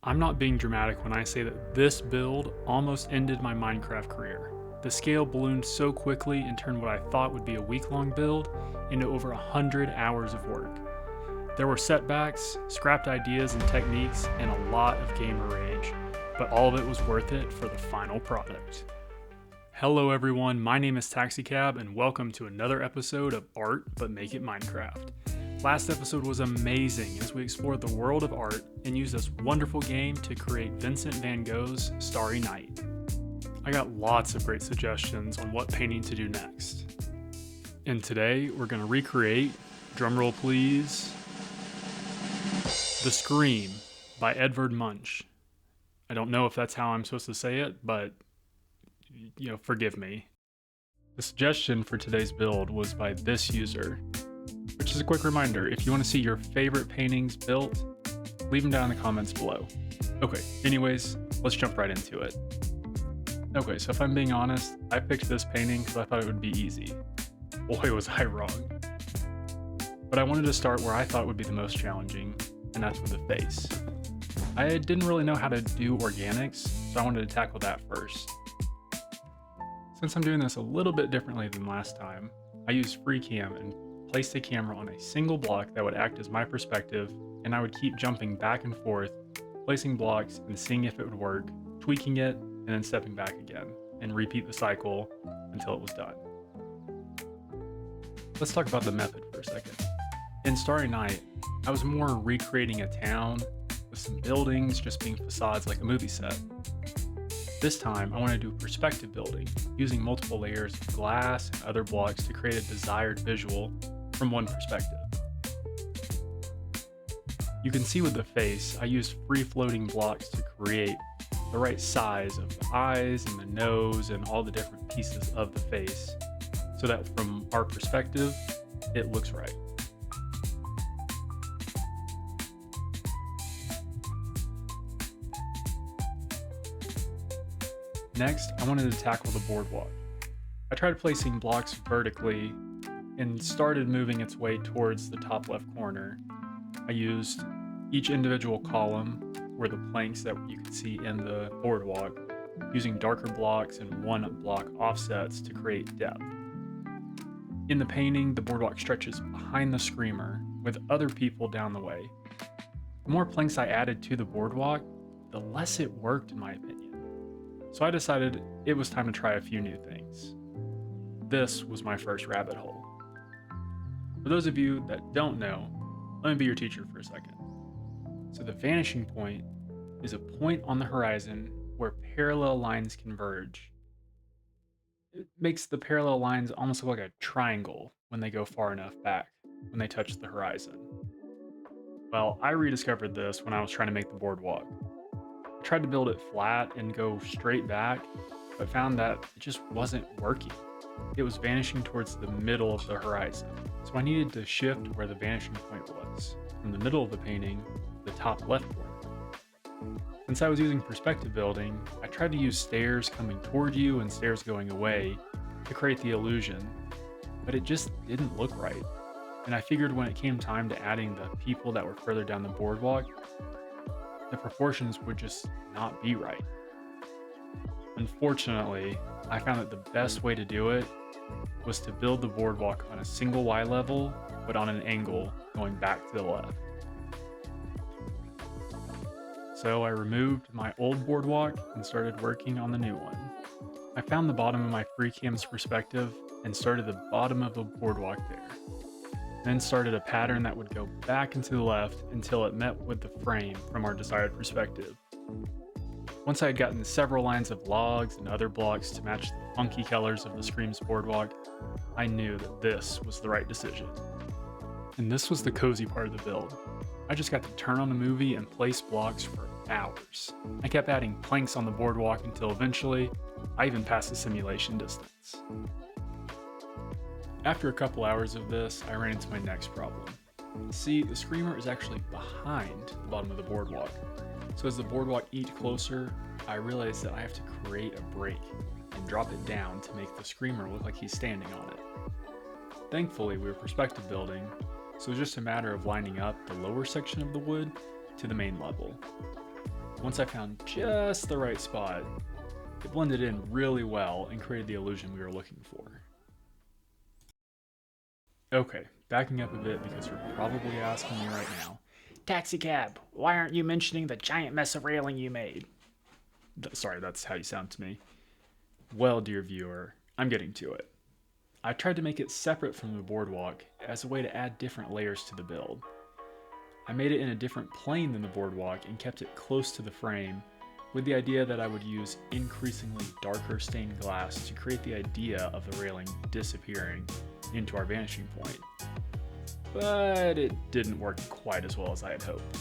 I'm not being dramatic when I say that this build almost ended my Minecraft career. The scale ballooned so quickly and turned what I thought would be a week-long build into over 100 hours of work. There were setbacks, scrapped ideas and techniques, and a lot of gamer rage, but all of it was worth it for the final product. Hello everyone, my name is TaxxiCab and welcome to another episode of Art But Make It Minecraft. Last episode was amazing as we explored the world of art and used this wonderful game to create Vincent van Gogh's Starry Night. I got lots of great suggestions on what painting to do next. And today we're going to recreate, drumroll please, The Scream by Edvard Munch. I don't know if that's how I'm supposed to say it, but forgive me. The suggestion for today's build was by this user. Which is a quick reminder, if you want to see your favorite paintings built, leave them down in the comments below. Okay, anyways, let's jump right into it. Okay, so if I'm being honest, I picked this painting because I thought it would be easy. Boy, was I wrong. But I wanted to start where I thought would be the most challenging, and that's with the face. I didn't really know how to do organics, so I wanted to tackle that first. Since I'm doing this a little bit differently than last time, I used FreeCam and placed the camera on a single block that would act as my perspective, and I would keep jumping back and forth, placing blocks and seeing if it would work, tweaking it, and then stepping back again, and repeat the cycle until it was done. Let's talk about the method for a second. In Starry Night, I was more recreating a town with some buildings just being facades like a movie set. This time, I want to do perspective building, using multiple layers of glass and other blocks to create a desired visual from one perspective. You can see with the face, I used free-floating blocks to create the right size of the eyes and the nose and all the different pieces of the face, so that from our perspective, it looks right. Next, I wanted to tackle the boardwalk. I tried placing blocks vertically and started moving its way towards the top left corner. I used each individual column were the planks that you could see in the boardwalk, using darker blocks and one block offsets to create depth. In the painting, the boardwalk stretches behind the screamer with other people down the way. The more planks I added to the boardwalk, the less it worked in my opinion. So I decided it was time to try a few new things. This was my first rabbit hole. For those of you that don't know, let me be your teacher for a second. So the vanishing point is a point on the horizon where parallel lines converge. It makes the parallel lines almost look like a triangle when they go far enough back, when they touch the horizon. Well, I rediscovered this when I was trying to make the boardwalk. I tried to build it flat and go straight back, but found that it just wasn't working. It was vanishing towards the middle of the horizon, so I needed to shift where the vanishing point was, from the middle of the painting to the top left corner. Since I was using perspective building, I tried to use stairs coming toward you and stairs going away to create the illusion, but it just didn't look right. And I figured when it came time to adding the people that were further down the boardwalk, the proportions would just not be right. Unfortunately, I found that the best way to do it was to build the boardwalk on a single Y level, but on an angle going back to the left. So I removed my old boardwalk and started working on the new one. I found the bottom of my FreeCam's perspective and started the bottom of the boardwalk there. Then started a pattern that would go back and to the left until it met with the frame from our desired perspective. Once I had gotten several lines of logs and other blocks to match the funky colors of the Scream's boardwalk, I knew that this was the right decision. And this was the cozy part of the build. I just got to turn on a movie and place blocks for hours. I kept adding planks on the boardwalk until eventually, I even passed the simulation distance. After a couple hours of this, I ran into my next problem. See, the screamer is actually behind the bottom of the boardwalk. So as the boardwalk edged closer, I realized that I have to create a break and drop it down to make the screamer look like he's standing on it. Thankfully, we were perspective building, so it was just a matter of lining up the lower section of the wood to the main level. Once I found just the right spot, it blended in really well and created the illusion we were looking for. Okay, backing up a bit because you're probably asking me right now, TaxxiCab, why aren't you mentioning the giant mess of railing you made? Sorry, that's how you sound to me. Well, dear viewer, I'm getting to it. I tried to make it separate from the boardwalk as a way to add different layers to the build. I made it in a different plane than the boardwalk and kept it close to the frame, with the idea that I would use increasingly darker stained glass to create the idea of the railing disappearing into our vanishing point. But it didn't work quite as well as I had hoped.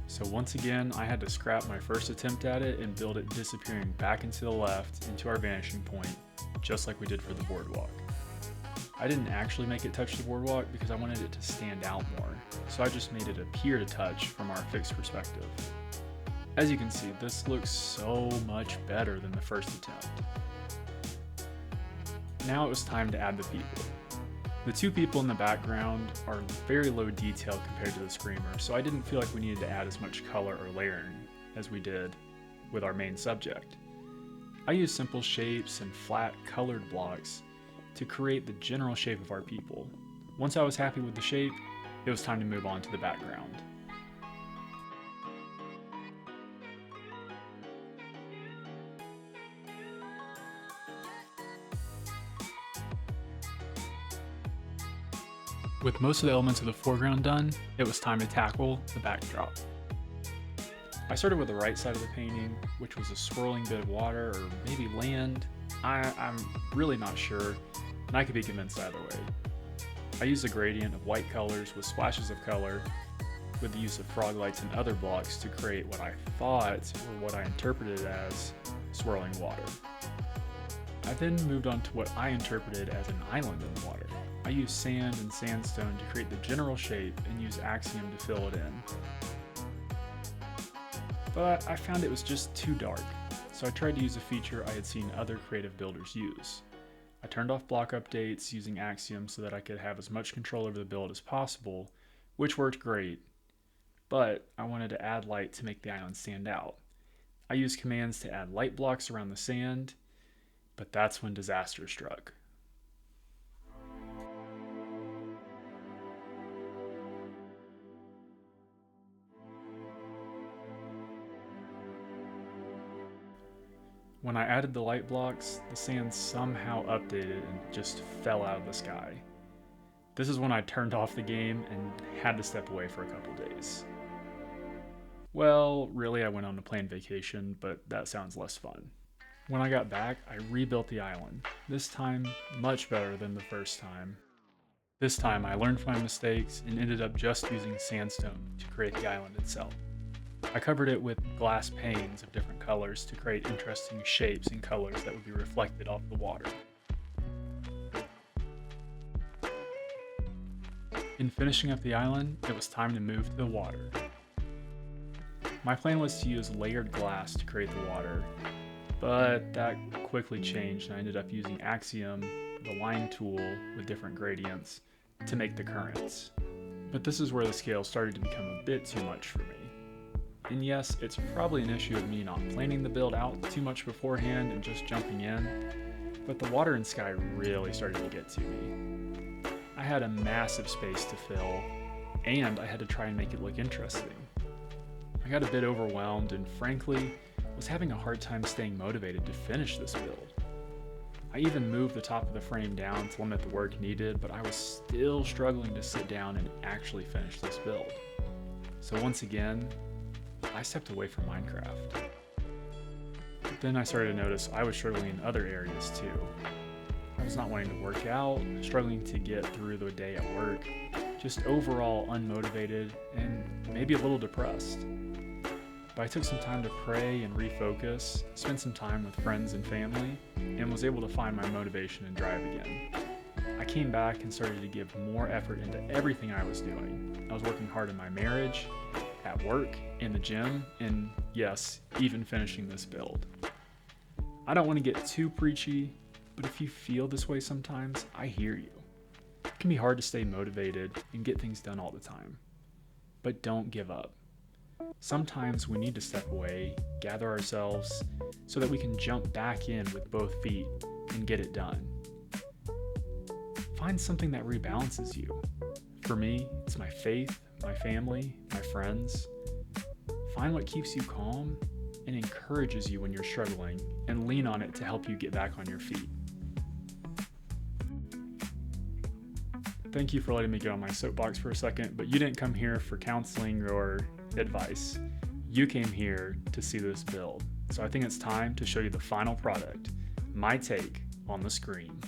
So once again, I had to scrap my first attempt at it and build it disappearing back and to the left into our vanishing point, just like we did for the boardwalk. I didn't actually make it touch the boardwalk because I wanted it to stand out more, so I just made it appear to touch from our fixed perspective. As you can see, this looks so much better than the first attempt. Now it was time to add the people. The two people in the background are very low detail compared to the screamer, so I didn't feel like we needed to add as much color or layering as we did with our main subject. I used simple shapes and flat colored blocks to create the general shape of our people. Once I was happy with the shape, it was time to move on to the background. With most of the elements of the foreground done, it was time to tackle the backdrop. I started with the right side of the painting, which was a swirling bit of water or maybe land. I'm really not sure, and I could be convinced either way. I used a gradient of white colors with splashes of color with the use of frog lights and other blocks to create what I thought, or what I interpreted as, swirling water. I then moved on to what I interpreted as an island in the water. I used sand and sandstone to create the general shape and used Axiom to fill it in. But I found it was just too dark, so I tried to use a feature I had seen other creative builders use. I turned off block updates using Axiom so that I could have as much control over the build as possible, which worked great, but I wanted to add light to make the island stand out. I used commands to add light blocks around the sand, but that's when disaster struck. When I added the light blocks, the sand somehow updated and just fell out of the sky. This is when I turned off the game and had to step away for a couple days. Well, really, I went on a planned vacation, but that sounds less fun. When I got back, I rebuilt the island, this time much better than the first time. This time, I learned from my mistakes and ended up just using sandstone to create the island itself. I covered it with glass panes of different colors to create interesting shapes and colors that would be reflected off the water. In finishing up the island, it was time to move to the water. My plan was to use layered glass to create the water, but that quickly changed and I ended up using Axiom, the line tool with different gradients, to make the currents. But this is where the scale started to become a bit too much for me. And yes, it's probably an issue of me not planning the build out too much beforehand and just jumping in, but the water and sky really started to get to me. I had a massive space to fill, and I had to try and make it look interesting. I got a bit overwhelmed and frankly, was having a hard time staying motivated to finish this build. I even moved the top of the frame down to limit the work needed, but I was still struggling to sit down and actually finish this build. So once again, I stepped away from Minecraft. But then I started to notice I was struggling in other areas too. I was not wanting to work out, struggling to get through the day at work, just overall unmotivated and maybe a little depressed. But I took some time to pray and refocus, spent some time with friends and family, and was able to find my motivation and drive again. I came back and started to give more effort into everything I was doing. I was working hard in my marriage, at work, in the gym, and yes, even finishing this build. I don't want to get too preachy, but if you feel this way sometimes, I hear you. It can be hard to stay motivated and get things done all the time. but don't give up. Sometimes we need to step away, gather ourselves, so that we can jump back in with both feet and get it done. Find something that rebalances you. For me, it's my faith, my family, my friends. Find what keeps you calm and encourages you when you're struggling, and lean on it to help you get back on your feet. Thank you for letting me get on my soapbox for a second, but you didn't come here for counseling or advice. You came here to see this build. So I think it's time to show you the final product, my take on the screen.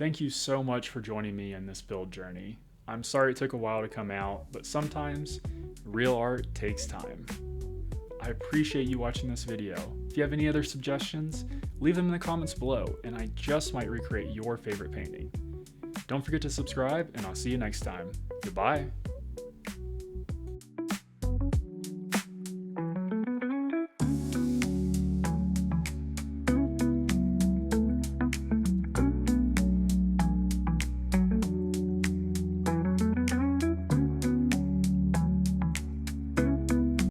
Thank you so much for joining me in this build journey. I'm sorry it took a while to come out, but sometimes real art takes time. I appreciate you watching this video. If you have any other suggestions, leave them in the comments below, and I just might recreate your favorite painting. Don't forget to subscribe, and I'll see you next time. Goodbye.